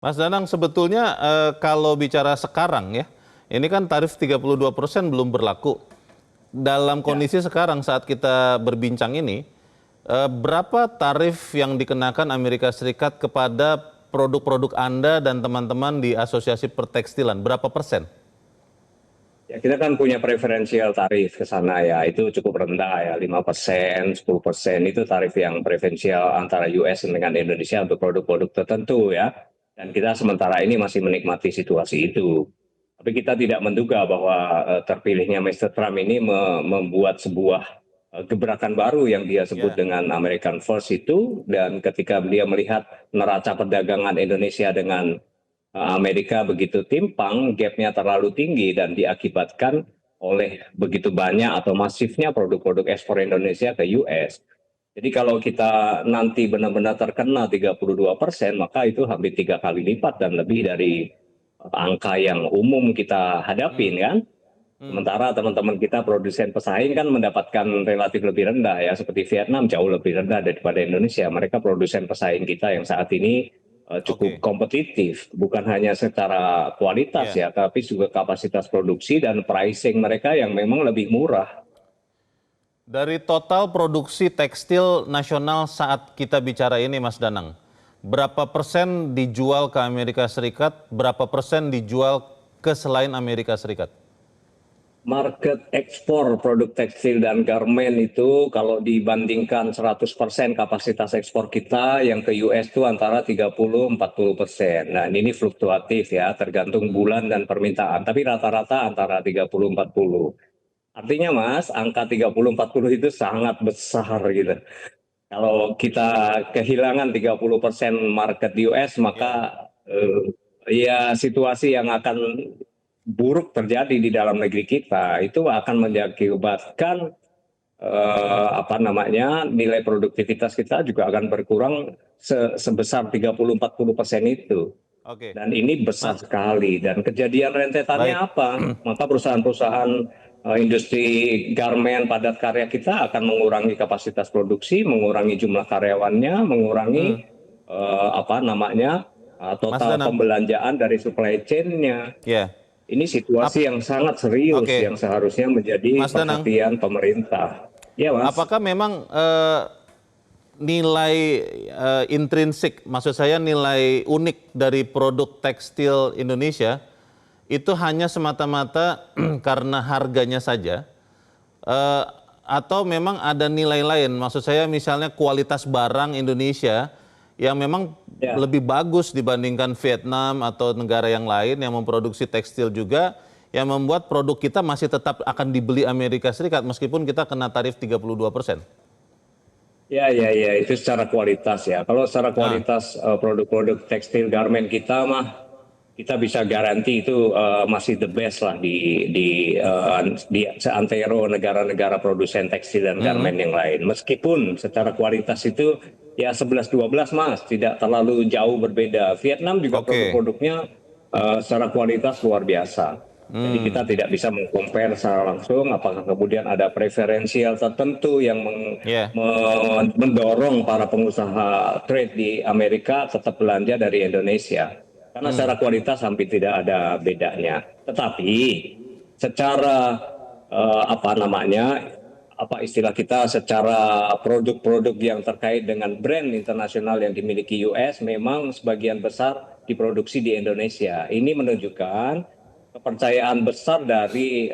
Mas Danang, sebetulnya kalau bicara sekarang ya, ini kan tarif 32% belum berlaku. Dalam Ya, kondisi sekarang saat kita berbincang ini, berapa tarif yang dikenakan Amerika Serikat kepada produk-produk Anda dan teman-teman di Asosiasi Pertekstilan? Berapa persen? ya kita kan punya preferensial tarif ke sana ya, itu cukup rendah ya, 5%, 10% itu tarif yang preferensial antara US dengan Indonesia untuk produk-produk tertentu ya. Dan kita sementara ini masih menikmati situasi itu. Tapi kita tidak menduga bahwa terpilihnya Mr. Trump ini membuat sebuah gebrakan baru yang dia sebut Ya. dengan American First itu. Dan ketika dia melihat neraca perdagangan Indonesia dengan Amerika begitu timpang, gapnya terlalu tinggi dan diakibatkan oleh begitu banyak atau masifnya produk-produk ekspor Indonesia ke US. Jadi kalau kita nanti benar-benar terkena 32%, maka itu hampir 3 kali lipat dan lebih dari angka yang umum kita hadapin Hmm. kan. Hmm. Sementara teman-teman kita produsen pesaing kan mendapatkan relatif lebih rendah ya, seperti Vietnam jauh lebih rendah daripada Indonesia. Mereka produsen pesaing kita yang saat ini cukup Oke. kompetitif, bukan hanya secara kualitas Ya. ya, tapi juga kapasitas produksi dan pricing mereka yang memang lebih murah. Dari total produksi tekstil nasional saat kita bicara ini, Mas Danang, berapa persen dijual ke Amerika Serikat, berapa persen dijual ke selain Amerika Serikat? Market ekspor produk tekstil dan garmen itu kalau dibandingkan 100% kapasitas ekspor kita yang ke US itu antara 30-40%. Nah ini fluktuatif ya, tergantung Hmm. bulan dan permintaan. Tapi rata-rata antara 30-40. Artinya Mas, angka 30-40 itu sangat besar gitu. Kalau kita kehilangan 30% market di US, Ya. maka ya situasi yang akan buruk terjadi di dalam negeri kita itu akan Hmm. mengakibatkan apa namanya nilai produktivitas kita juga akan berkurang sebesar 30-40% itu. Oke. Dan ini besar Ma- sekali. Dan kejadian rentetannya Baik. apa? Maka perusahaan-perusahaan industri garmen padat karya kita akan mengurangi kapasitas produksi, mengurangi jumlah karyawannya, mengurangi Hmm. apa namanya Mas total Danang. pembelanjaan dari supply chain-nya. Ya. Ini situasi Ap- yang sangat serius Oke. yang seharusnya menjadi Mas Danang, perhatian pemerintah. Ya, Mas. apakah memang nilai intrinsik, maksud saya nilai unik dari produk tekstil Indonesia itu hanya semata-mata karena harganya saja, eh, atau memang ada nilai lain? Maksud saya misalnya kualitas barang Indonesia yang memang Ya. lebih bagus dibandingkan Vietnam atau negara yang lain yang memproduksi tekstil juga, yang membuat produk kita masih tetap akan dibeli Amerika Serikat meskipun kita kena tarif 32%. Ya, ya, ya, itu secara kualitas ya. Kalau secara Nah. kualitas produk-produk tekstil garmen kita mah kita bisa garansi itu masih the best lah di seantero negara-negara produsen tekstil dan garmen Mm-mm. yang lain. Meskipun secara kualitas itu ya 11-12 Mas, tidak terlalu jauh berbeda. Vietnam juga Oke. produk-produknya secara kualitas luar biasa. Jadi kita Hmm. tidak bisa mengcompare secara langsung apakah kemudian ada preferensial tertentu yang Ya. mendorong para pengusaha trade di Amerika tetap belanja dari Indonesia. Karena Hmm. secara kualitas hampir tidak ada bedanya. Tetapi secara apa namanya, apa istilah kita, secara produk-produk yang terkait dengan brand internasional yang dimiliki US memang sebagian besar diproduksi di Indonesia. Ini menunjukkan kepercayaan besar dari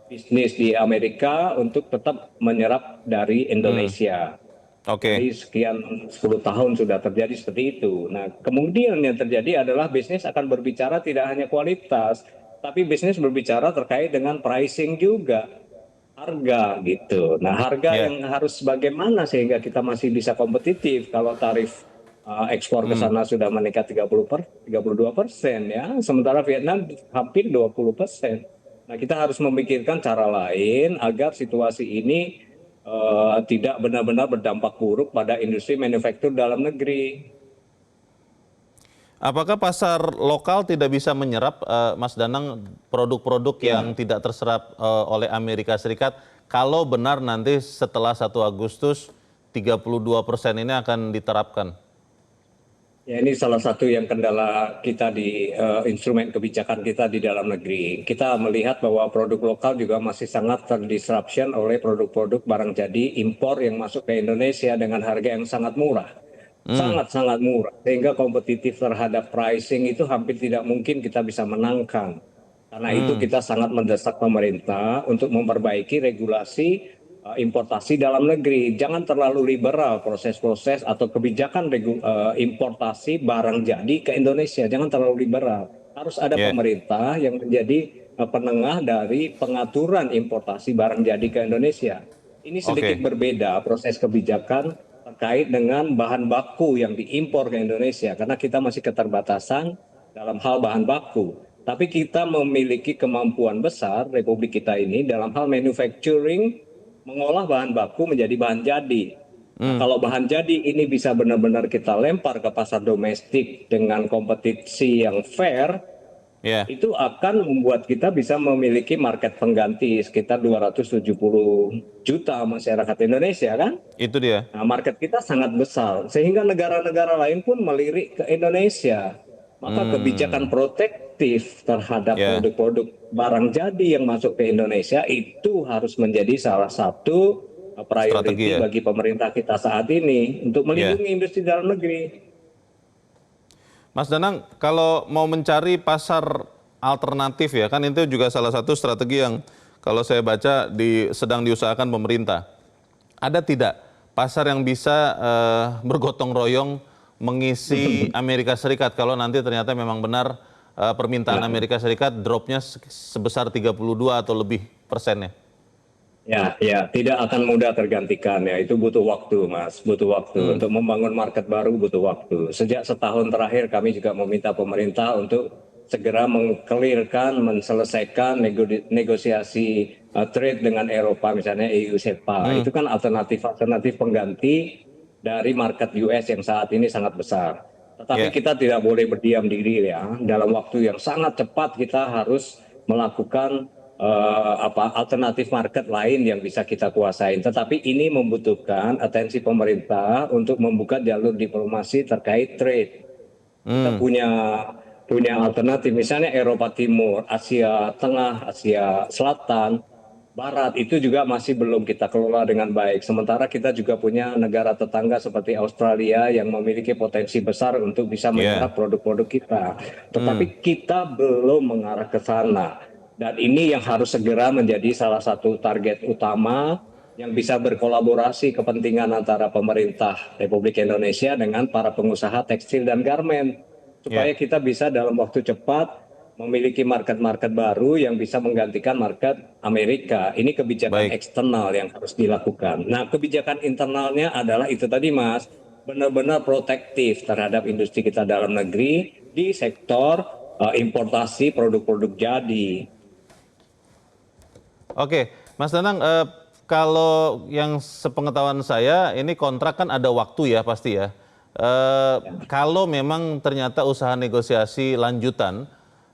bisnis di Amerika untuk tetap menyerap dari Hmm. Indonesia. Oke. Dari sekian 10 tahun sudah terjadi seperti itu. Nah, kemudian yang terjadi adalah bisnis akan berbicara tidak hanya kualitas, tapi bisnis berbicara terkait dengan pricing juga, harga gitu. Nah, harga Ya. yang harus bagaimana sehingga kita masih bisa kompetitif kalau tarif ekspor ke Hmm. sana sudah meningkat 32% ya, sementara Vietnam hampir 20%. Nah, kita harus memikirkan cara lain agar situasi ini tidak benar-benar berdampak buruk pada industri manufaktur dalam negeri. Apakah pasar lokal tidak bisa menyerap, Mas Danang, produk-produk yang Ya, tidak terserap oleh Amerika Serikat kalau benar nanti setelah 1 Agustus 32% ini akan diterapkan? Ya, ini salah satu yang kendala kita di instrumen kebijakan kita di dalam negeri. Kita melihat bahwa produk lokal juga masih sangat terdisruption oleh produk-produk barang jadi impor yang masuk ke Indonesia dengan harga yang sangat murah. Hmm, Sangat-sangat murah. Sehingga kompetitif terhadap pricing itu hampir tidak mungkin kita bisa menangkan. Karena itu hmm, kita sangat mendesak pemerintah untuk memperbaiki regulasi importasi dalam negeri. Jangan terlalu liberal proses-proses atau kebijakan importasi barang jadi ke Indonesia. Jangan terlalu liberal. Harus ada ya, pemerintah yang menjadi penengah dari pengaturan importasi barang jadi ke Indonesia. Ini sedikit oke, berbeda proses kebijakan terkait dengan bahan baku yang diimpor ke Indonesia karena kita masih keterbatasan dalam hal bahan baku. Tapi kita memiliki kemampuan besar Republik kita ini dalam hal manufacturing mengolah bahan baku menjadi bahan jadi. Nah, hmm, kalau bahan jadi ini bisa benar-benar kita lempar ke pasar domestik dengan kompetisi yang fair, ya, itu akan membuat kita bisa memiliki market pengganti sekitar 270 juta masyarakat Indonesia kan? itu dia. Nah, market kita sangat besar, sehingga negara-negara lain pun melirik ke Indonesia. Maka kebijakan Hmm, protektif terhadap ya, produk-produk barang jadi yang masuk ke Indonesia itu harus menjadi salah satu strategi priority ya, bagi pemerintah kita saat ini untuk ya. melindungi industri dalam negeri. Mas Danang, kalau mau mencari pasar alternatif ya, kan itu juga salah satu strategi yang kalau saya baca sedang diusahakan pemerintah. Ada tidak pasar yang bisa bergotong royong mengisi Amerika Serikat kalau nanti ternyata memang benar permintaan Ya, Amerika Serikat dropnya sebesar 32 atau lebih persennya? ya, tidak akan mudah tergantikan ya. Itu butuh waktu, Mas. Butuh waktu Hmm, untuk membangun market baru butuh waktu. Sejak setahun terakhir kami juga meminta pemerintah untuk segera mengkelirkan, menselesaikan negosiasi trade dengan Eropa, misalnya EU SEPA. hmm, Itu kan alternatif-alternatif pengganti dari market US yang saat ini sangat besar. Tetapi ya, kita tidak boleh berdiam diri ya. Dalam waktu yang sangat cepat kita harus melakukan alternatif market lain yang bisa kita kuasain. Tetapi ini membutuhkan atensi pemerintah untuk membuka jalur diplomasi terkait trade. Kita hmm, punya alternatif, misalnya Eropa Timur, Asia Tengah, Asia Selatan, Barat itu juga masih belum kita kelola dengan baik. Sementara kita juga punya negara tetangga seperti Australia yang memiliki potensi besar untuk bisa ya, menyerap produk-produk kita. hmm, Tetapi kita belum mengarah ke sana. Dan ini yang harus segera menjadi salah satu target utama yang bisa berkolaborasi kepentingan antara pemerintah Republik Indonesia dengan para pengusaha tekstil dan garmen ya, supaya kita bisa dalam waktu cepat memiliki market-market baru yang bisa menggantikan market Amerika. Ini kebijakan baik. eksternal yang harus dilakukan. Nah, kebijakan internalnya adalah itu tadi, Mas, benar-benar protektif terhadap industri kita dalam negeri di sektor importasi produk-produk jadi. Oke, Mas Danang, kalau yang sepengetahuan saya, ini kontrak kan ada waktu ya pasti ya. Kalau memang ternyata usaha negosiasi lanjutan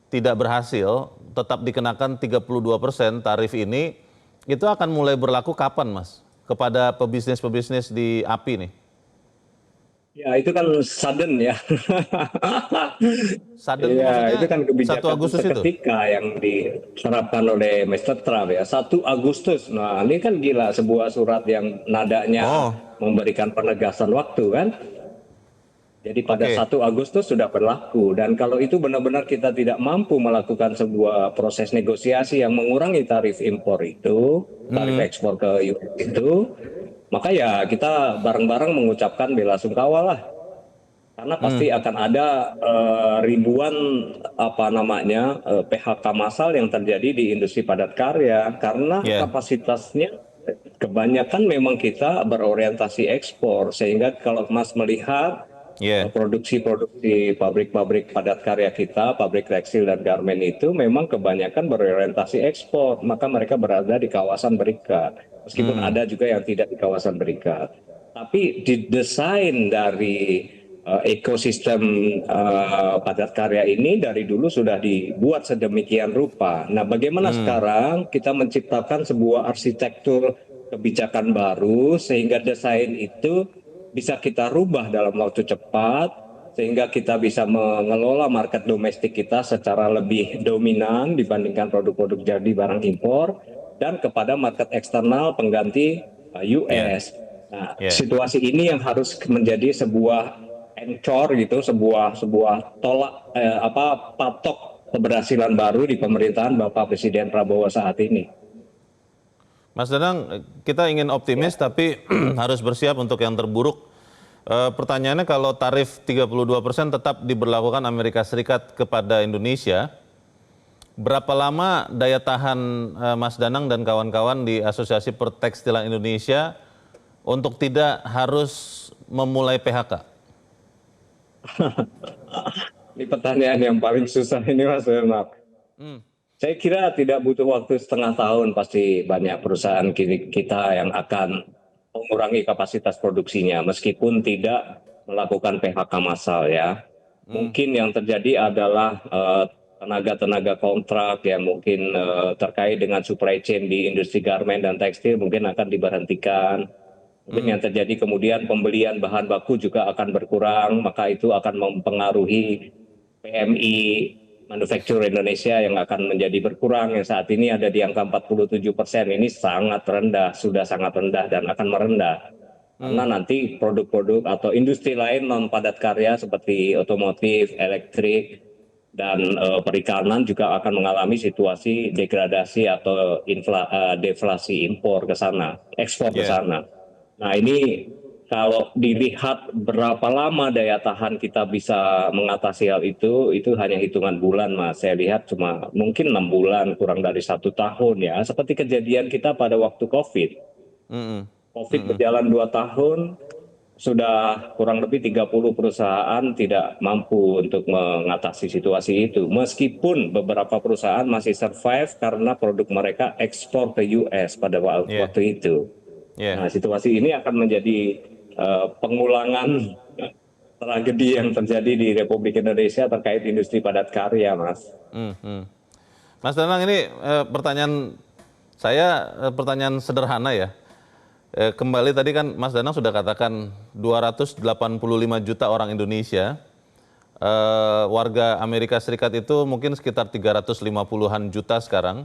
tidak berhasil, tetap dikenakan 32% tarif ini, itu akan mulai berlaku kapan Mas? Kepada pebisnis-pebisnis di API nih? Ya, itu kan sudden ya. Sudden tuh Iya, itu maksudnya kan 1 kebijakan Agustus itu? seketika yang diterapkan oleh Mr. Trump ya. 1 Agustus. Nah, ini kan gila sebuah surat yang nadanya Oh, memberikan penegasan waktu kan. Jadi pada oke. 1 Agustus sudah berlaku dan kalau itu benar-benar kita tidak mampu melakukan sebuah proses negosiasi yang mengurangi tarif impor itu, tarif Hmm, ekspor ke US itu, maka ya kita bareng-bareng mengucapkan bela sungkawa lah karena hmm, pasti akan ada ribuan apa namanya PHK massal yang terjadi di industri padat karya karena ya, kapasitasnya kebanyakan memang kita berorientasi ekspor sehingga kalau Mas melihat ya. produksi-produksi pabrik-pabrik padat karya kita, pabrik tekstil dan garmen itu memang kebanyakan berorientasi ekspor, maka mereka berada di kawasan berikat. Meskipun Hmm, ada juga yang tidak di kawasan berikat. Tapi didesain dari ekosistem padat karya ini dari dulu sudah dibuat sedemikian rupa. Nah, bagaimana hmm, sekarang kita menciptakan sebuah arsitektur kebijakan baru sehingga desain itu bisa kita rubah dalam waktu cepat sehingga kita bisa mengelola market domestik kita secara lebih dominan dibandingkan produk-produk jadi barang impor, dan kepada market eksternal pengganti Ya, US. Nah, ya. situasi ini yang harus menjadi sebuah encor gitu, sebuah patok keberhasilan baru di pemerintahan Bapak Presiden Prabowo saat ini. Mas Danang, kita ingin optimis tapi harus bersiap untuk yang terburuk. Pertanyaannya, kalau tarif 32% tetap diberlakukan Amerika Serikat kepada Indonesia, berapa lama daya tahan Mas Danang dan kawan-kawan di Asosiasi Pertekstilan Indonesia untuk tidak harus memulai PHK? Ini pertanyaan yang paling susah ini, Mas Bernard. Saya kira tidak butuh waktu setengah tahun, pasti banyak perusahaan kita yang akan mengurangi kapasitas produksinya meskipun tidak melakukan PHK massal ya. Mungkin yang terjadi adalah tenaga-tenaga kontrak yang mungkin terkait dengan supply chain di industri garment dan tekstil mungkin akan diberhentikan. Mungkin yang terjadi kemudian pembelian bahan baku juga akan berkurang, maka itu akan mempengaruhi PMI manufaktur Indonesia yang akan menjadi berkurang, yang saat ini ada di angka 47%. Ini sangat rendah, sudah sangat rendah dan akan merendah. Karena nanti produk-produk atau industri lain non padat karya seperti otomotif, elektrik, dan perikanan juga akan mengalami situasi degradasi atau deflasi impor ke sana, ekspor ke Ya. sana. Nah, ini kalau dilihat berapa lama daya tahan kita bisa mengatasi hal itu hanya hitungan bulan, Mas. Saya lihat cuma mungkin 6 bulan, kurang dari 1 tahun ya. Seperti kejadian kita pada waktu COVID. Mm-mm. COVID berjalan 2 tahun, sudah kurang lebih 30 perusahaan tidak mampu untuk mengatasi situasi itu. Meskipun beberapa perusahaan masih survive karena produk mereka ekspor ke US pada Ya. waktu itu. Ya. Nah, situasi ini akan menjadi pengulangan tragedi yang terjadi di Republik Indonesia terkait industri padat karya, Mas. Mas Danang, ini pertanyaan saya pertanyaan sederhana ya. Kembali tadi kan Mas Danang sudah katakan 285 juta orang Indonesia, warga Amerika Serikat itu mungkin sekitar 350-an juta sekarang.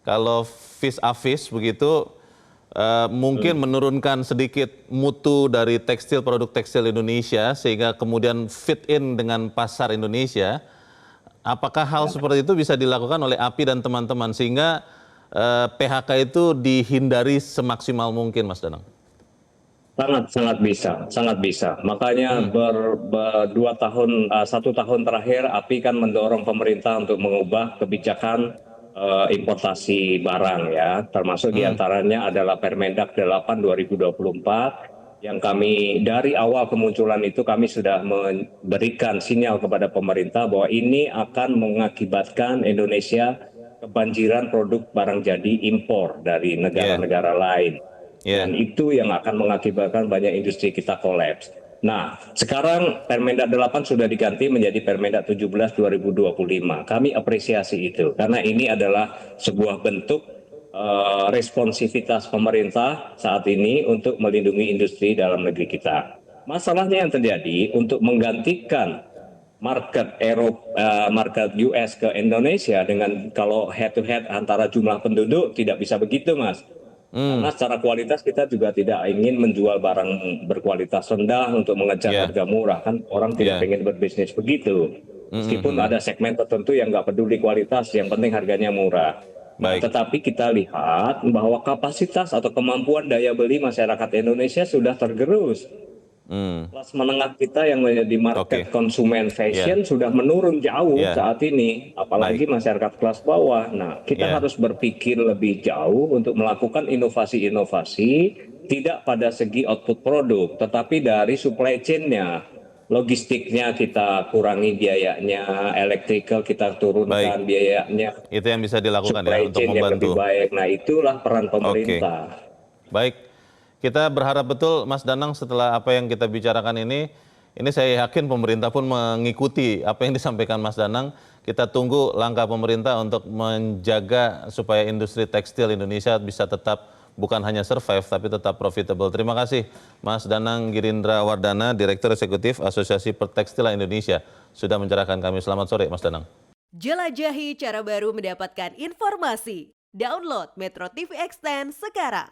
Kalau vis a vis begitu, mungkin menurunkan sedikit mutu dari produk tekstil Indonesia sehingga kemudian fit in dengan pasar Indonesia. Apakah hal seperti itu bisa dilakukan oleh API dan teman-teman sehingga PHK itu dihindari semaksimal mungkin, Mas Danang? Sangat bisa. Makanya 1 tahun terakhir API kan mendorong pemerintah untuk mengubah kebijakan importasi barang ya, termasuk diantaranya adalah Permendak 8 2024 yang kami dari awal kemunculan itu kami sudah memberikan sinyal kepada pemerintah bahwa ini akan mengakibatkan Indonesia kebanjiran produk barang jadi impor dari negara-negara lain. Dan itu yang akan mengakibatkan banyak industri kita kolaps. Nah, sekarang Permendak 8 sudah diganti menjadi Permendak 17 2025. Kami apresiasi itu karena ini adalah sebuah bentuk responsivitas pemerintah saat ini untuk melindungi industri dalam negeri kita. Masalahnya yang terjadi untuk menggantikan market market US ke Indonesia dengan kalau head to head antara jumlah penduduk tidak bisa begitu, Mas. Karena secara kualitas kita juga tidak ingin menjual barang berkualitas rendah untuk mengejar harga murah, kan orang tidak ingin berbisnis begitu. Meskipun ada segmen tertentu yang nggak peduli kualitas, yang penting harganya murah. Nah, tetapi kita lihat bahwa kapasitas atau kemampuan daya beli masyarakat Indonesia sudah tergerus. Kelas menengah kita yang menjadi market konsumen fashion sudah menurun jauh saat ini, apalagi masyarakat kelas bawah. Nah, kita harus berpikir lebih jauh untuk melakukan inovasi-inovasi, tidak pada segi output produk, tetapi dari supply chain-nya. Logistiknya kita kurangi biayanya, electrical kita turunkan biayanya. Itu yang bisa dilakukan ya Supply untuk chain yang lebih membantu. baik. Nah, itulah peran pemerintah. Baik. Kita berharap betul Mas Danang setelah apa yang kita bicarakan ini saya yakin pemerintah pun mengikuti apa yang disampaikan Mas Danang. Kita tunggu langkah pemerintah untuk menjaga supaya industri tekstil Indonesia bisa tetap bukan hanya survive tapi tetap profitable. Terima kasih Mas Danang Girindra Wardana, Direktur Eksekutif Asosiasi Pertekstilan Indonesia, sudah mencerahkan kami. Selamat sore Mas Danang. Jelajahi cara baru mendapatkan informasi. Download Metro TV Extend sekarang.